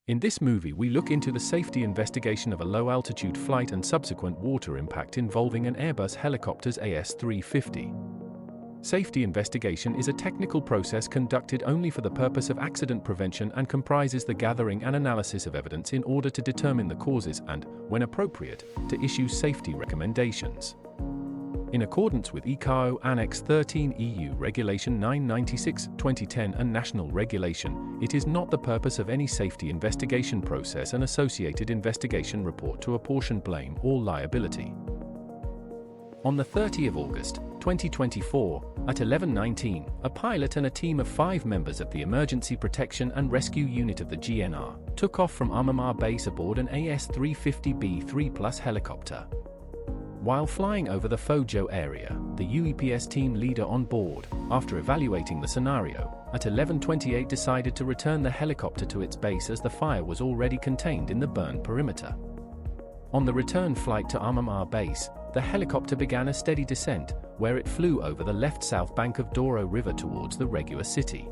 In this movie we look into the safety investigation of a low-altitude flight and subsequent water impact involving an Airbus helicopter's AS350. Safety investigation is a technical process conducted only for the purpose of accident prevention and comprises the gathering and analysis of evidence in order to determine the causes and, when appropriate, to issue safety recommendations. In accordance with ICAO Annex 13 EU Regulation 996/2010 and National Regulation, it is not the purpose of any safety investigation process and associated investigation report to apportion blame or liability. On the 30th of August, 2024, at 11:19, a pilot and a team of 5 members of the Emergency Protection and Rescue Unit of the GNR took off from Amamar Base aboard an AS350 B3 helicopter. While flying over the Fojo area, the UEPS team leader on board, after evaluating the scenario, at 11:28 decided to return the helicopter to its base as the fire was already contained in the burn perimeter. On the return flight to Amamar Base, the helicopter began a steady descent, where it flew over the left-south bank of Douro River towards the Régua city.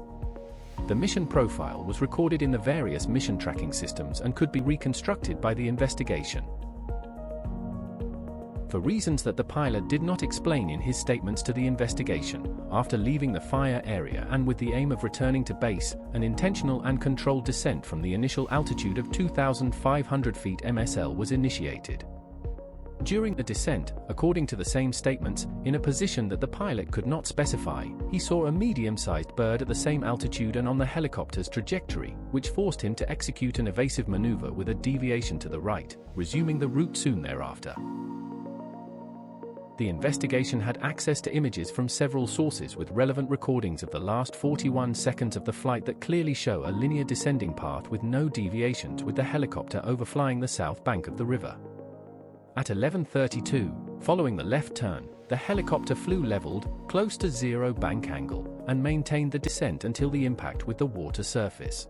The mission profile was recorded in the various mission tracking systems and could be reconstructed by the investigation. For reasons that the pilot did not explain in his statements to the investigation, after leaving the fire area and with the aim of returning to base, an intentional and controlled descent from the initial altitude of 2,500 feet MSL was initiated. During the descent, according to the same statements, in a position that the pilot could not specify, he saw a medium-sized bird at the same altitude and on the helicopter's trajectory, which forced him to execute an evasive maneuver with a deviation to the right, resuming the route soon thereafter. The investigation had access to images from several sources with relevant recordings of the last 41 seconds of the flight that clearly show a linear descending path with no deviations, with the helicopter overflying the south bank of the river. At 11:32, following the left turn, the helicopter flew leveled, close to zero bank angle, and maintained the descent until the impact with the water surface.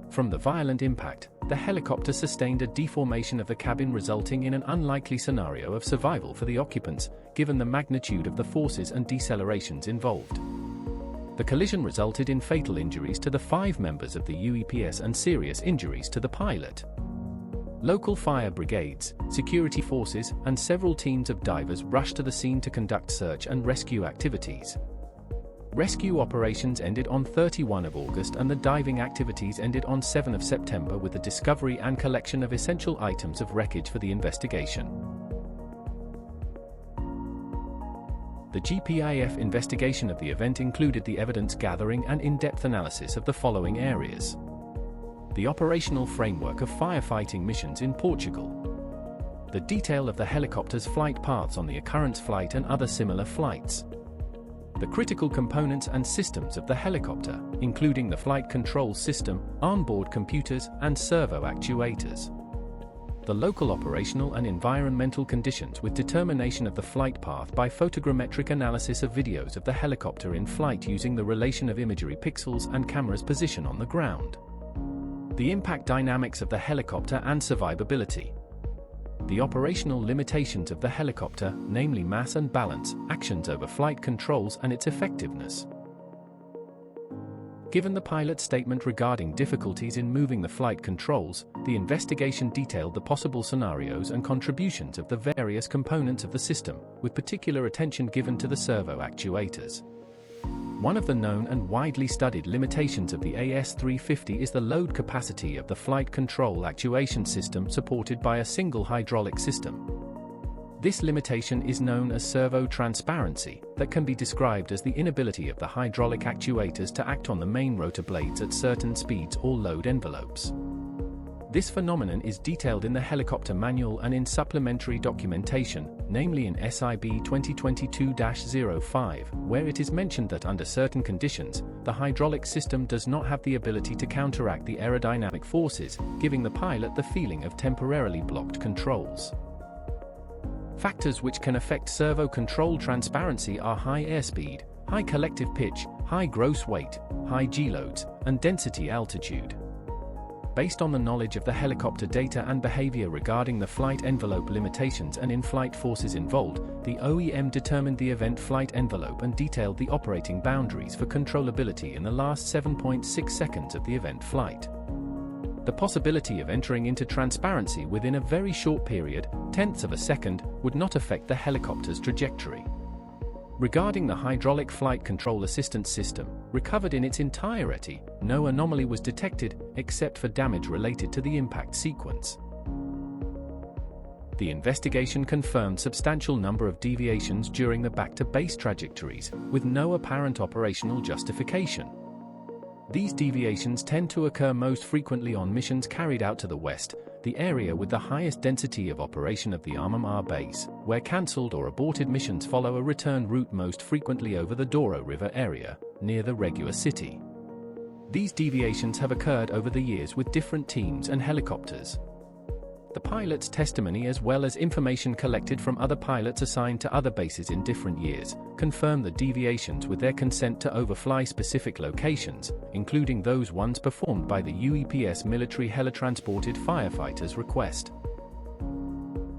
From the violent impact, the helicopter sustained a deformation of the cabin, resulting in an unlikely scenario of survival for the occupants, given the magnitude of the forces and decelerations involved. The collision resulted in fatal injuries to the 5 members of the UEPS and serious injuries to the pilot. Local fire brigades, security forces, and several teams of divers rushed to the scene to conduct search and rescue activities. Rescue operations ended on 31 of August and the diving activities ended on 7 of September with the discovery and collection of essential items of wreckage for the investigation. The GPIAAF investigation of the event included the evidence gathering and in-depth analysis of the following areas: the operational framework of firefighting missions in Portugal, the detail of the helicopter's flight paths on the occurrence flight and other similar flights, the critical components and systems of the helicopter, including the flight control system, onboard computers, and servo actuators, the local operational and environmental conditions with determination of the flight path by photogrammetric analysis of videos of the helicopter in flight using the relation of imagery pixels and camera's position on the ground, the impact dynamics of the helicopter and survivability, the operational limitations of the helicopter, namely mass and balance, actions over flight controls and its effectiveness. Given the pilot's statement regarding difficulties in moving the flight controls, the investigation detailed the possible scenarios and contributions of the various components of the system, with particular attention given to the servo actuators. One of the known and widely studied limitations of the AS350 is the load capacity of the flight control actuation system supported by a single hydraulic system. This limitation is known as servo transparency, that can be described as the inability of the hydraulic actuators to act on the main rotor blades at certain speeds or load envelopes. This phenomenon is detailed in the helicopter manual and in supplementary documentation, namely in SIB 2022-05, where it is mentioned that under certain conditions, the hydraulic system does not have the ability to counteract the aerodynamic forces, giving the pilot the feeling of temporarily blocked controls. Factors which can affect servo control transparency are high airspeed, high collective pitch, high gross weight, high G-loads, and density altitude. Based on the knowledge of the helicopter data and behavior regarding the flight envelope limitations and in-flight forces involved, the OEM determined the event flight envelope and detailed the operating boundaries for controllability in the last 7.6 seconds of the event flight. the possibility of entering into transparency within a very short period, tenths of a second, would not affect the helicopter's trajectory. Regarding the hydraulic flight control assistance system, recovered in its entirety, no anomaly was detected, except for damage related to the impact sequence. The investigation confirmed substantial number of deviations during the back-to-base trajectories, with no apparent operational justification. These deviations tend to occur most frequently on missions carried out to the west, the area with the highest density of operation of the AUG base, where cancelled or aborted missions follow a return route most frequently over the Douro River area, near the Régua city. These deviations have occurred over the years with different teams and helicopters. The pilot's testimony, as well as information collected from other pilots assigned to other bases in different years, confirm the deviations with their consent to overfly specific locations, including those ones performed by the UEPS military helitransported firefighters' request.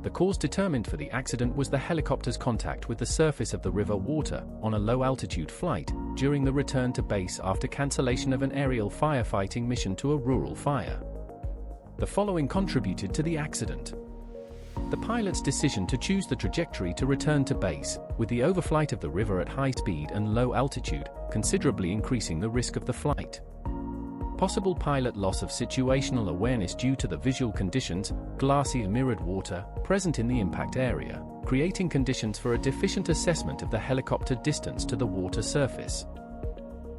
The cause determined for the accident was the helicopter's contact with the surface of the river water on a low-altitude flight during the return to base after cancellation of an aerial firefighting mission to a rural fire. The following contributed to the accident. The pilot's decision to choose the trajectory to return to base, with the overflight of the river at high speed and low altitude, considerably increasing the risk of the flight. Possible pilot loss of situational awareness due to the visual conditions, glassy mirrored water, present in the impact area, creating conditions for a deficient assessment of the helicopter distance to the water surface.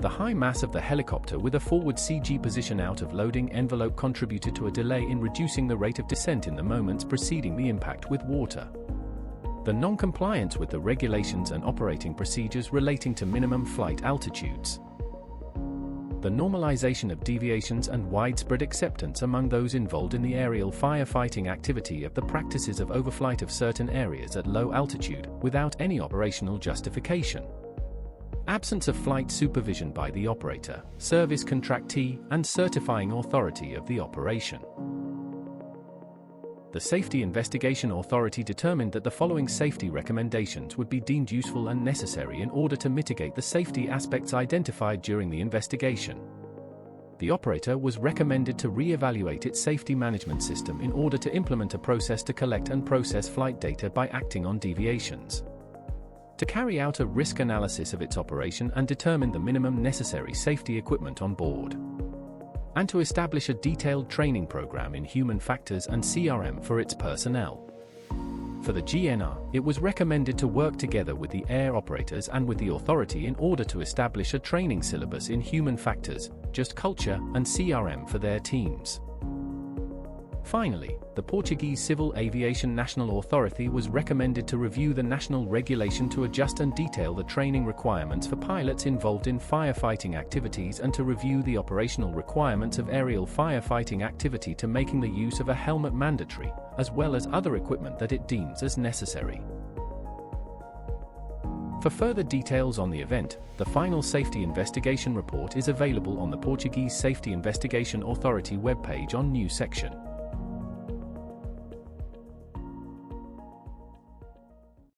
The high mass of the helicopter with a forward CG position out of loading envelope contributed to a delay in reducing the rate of descent in the moments preceding the impact with water. The non-compliance with the regulations and operating procedures relating to minimum flight altitudes. The normalization of deviations and widespread acceptance among those involved in the aerial firefighting activity of the practices of overflight of certain areas at low altitude, without any operational justification. Absence of flight supervision by the operator, service contractee, and certifying authority of the operation. The Safety Investigation Authority determined that the following safety recommendations would be deemed useful and necessary in order to mitigate the safety aspects identified during the investigation. The operator was recommended to re-evaluate its safety management system in order to implement a process to collect and process flight data by acting on deviations. To carry out a risk analysis of its operation and determine the minimum necessary safety equipment on board. And to establish a detailed training program in human factors and CRM for its personnel. For the GNR, it was recommended to work together with the air operators and with the authority in order to establish a training syllabus in human factors, just culture, and CRM for their teams. Finally, the Portuguese Civil Aviation National Authority was recommended to review the national regulation to adjust and detail the training requirements for pilots involved in firefighting activities and to review the operational requirements of aerial firefighting activity to making the use of a helmet mandatory, as well as other equipment that it deems as necessary. For further details on the event, the final safety investigation report is available on the Portuguese Safety Investigation Authority webpage on News section.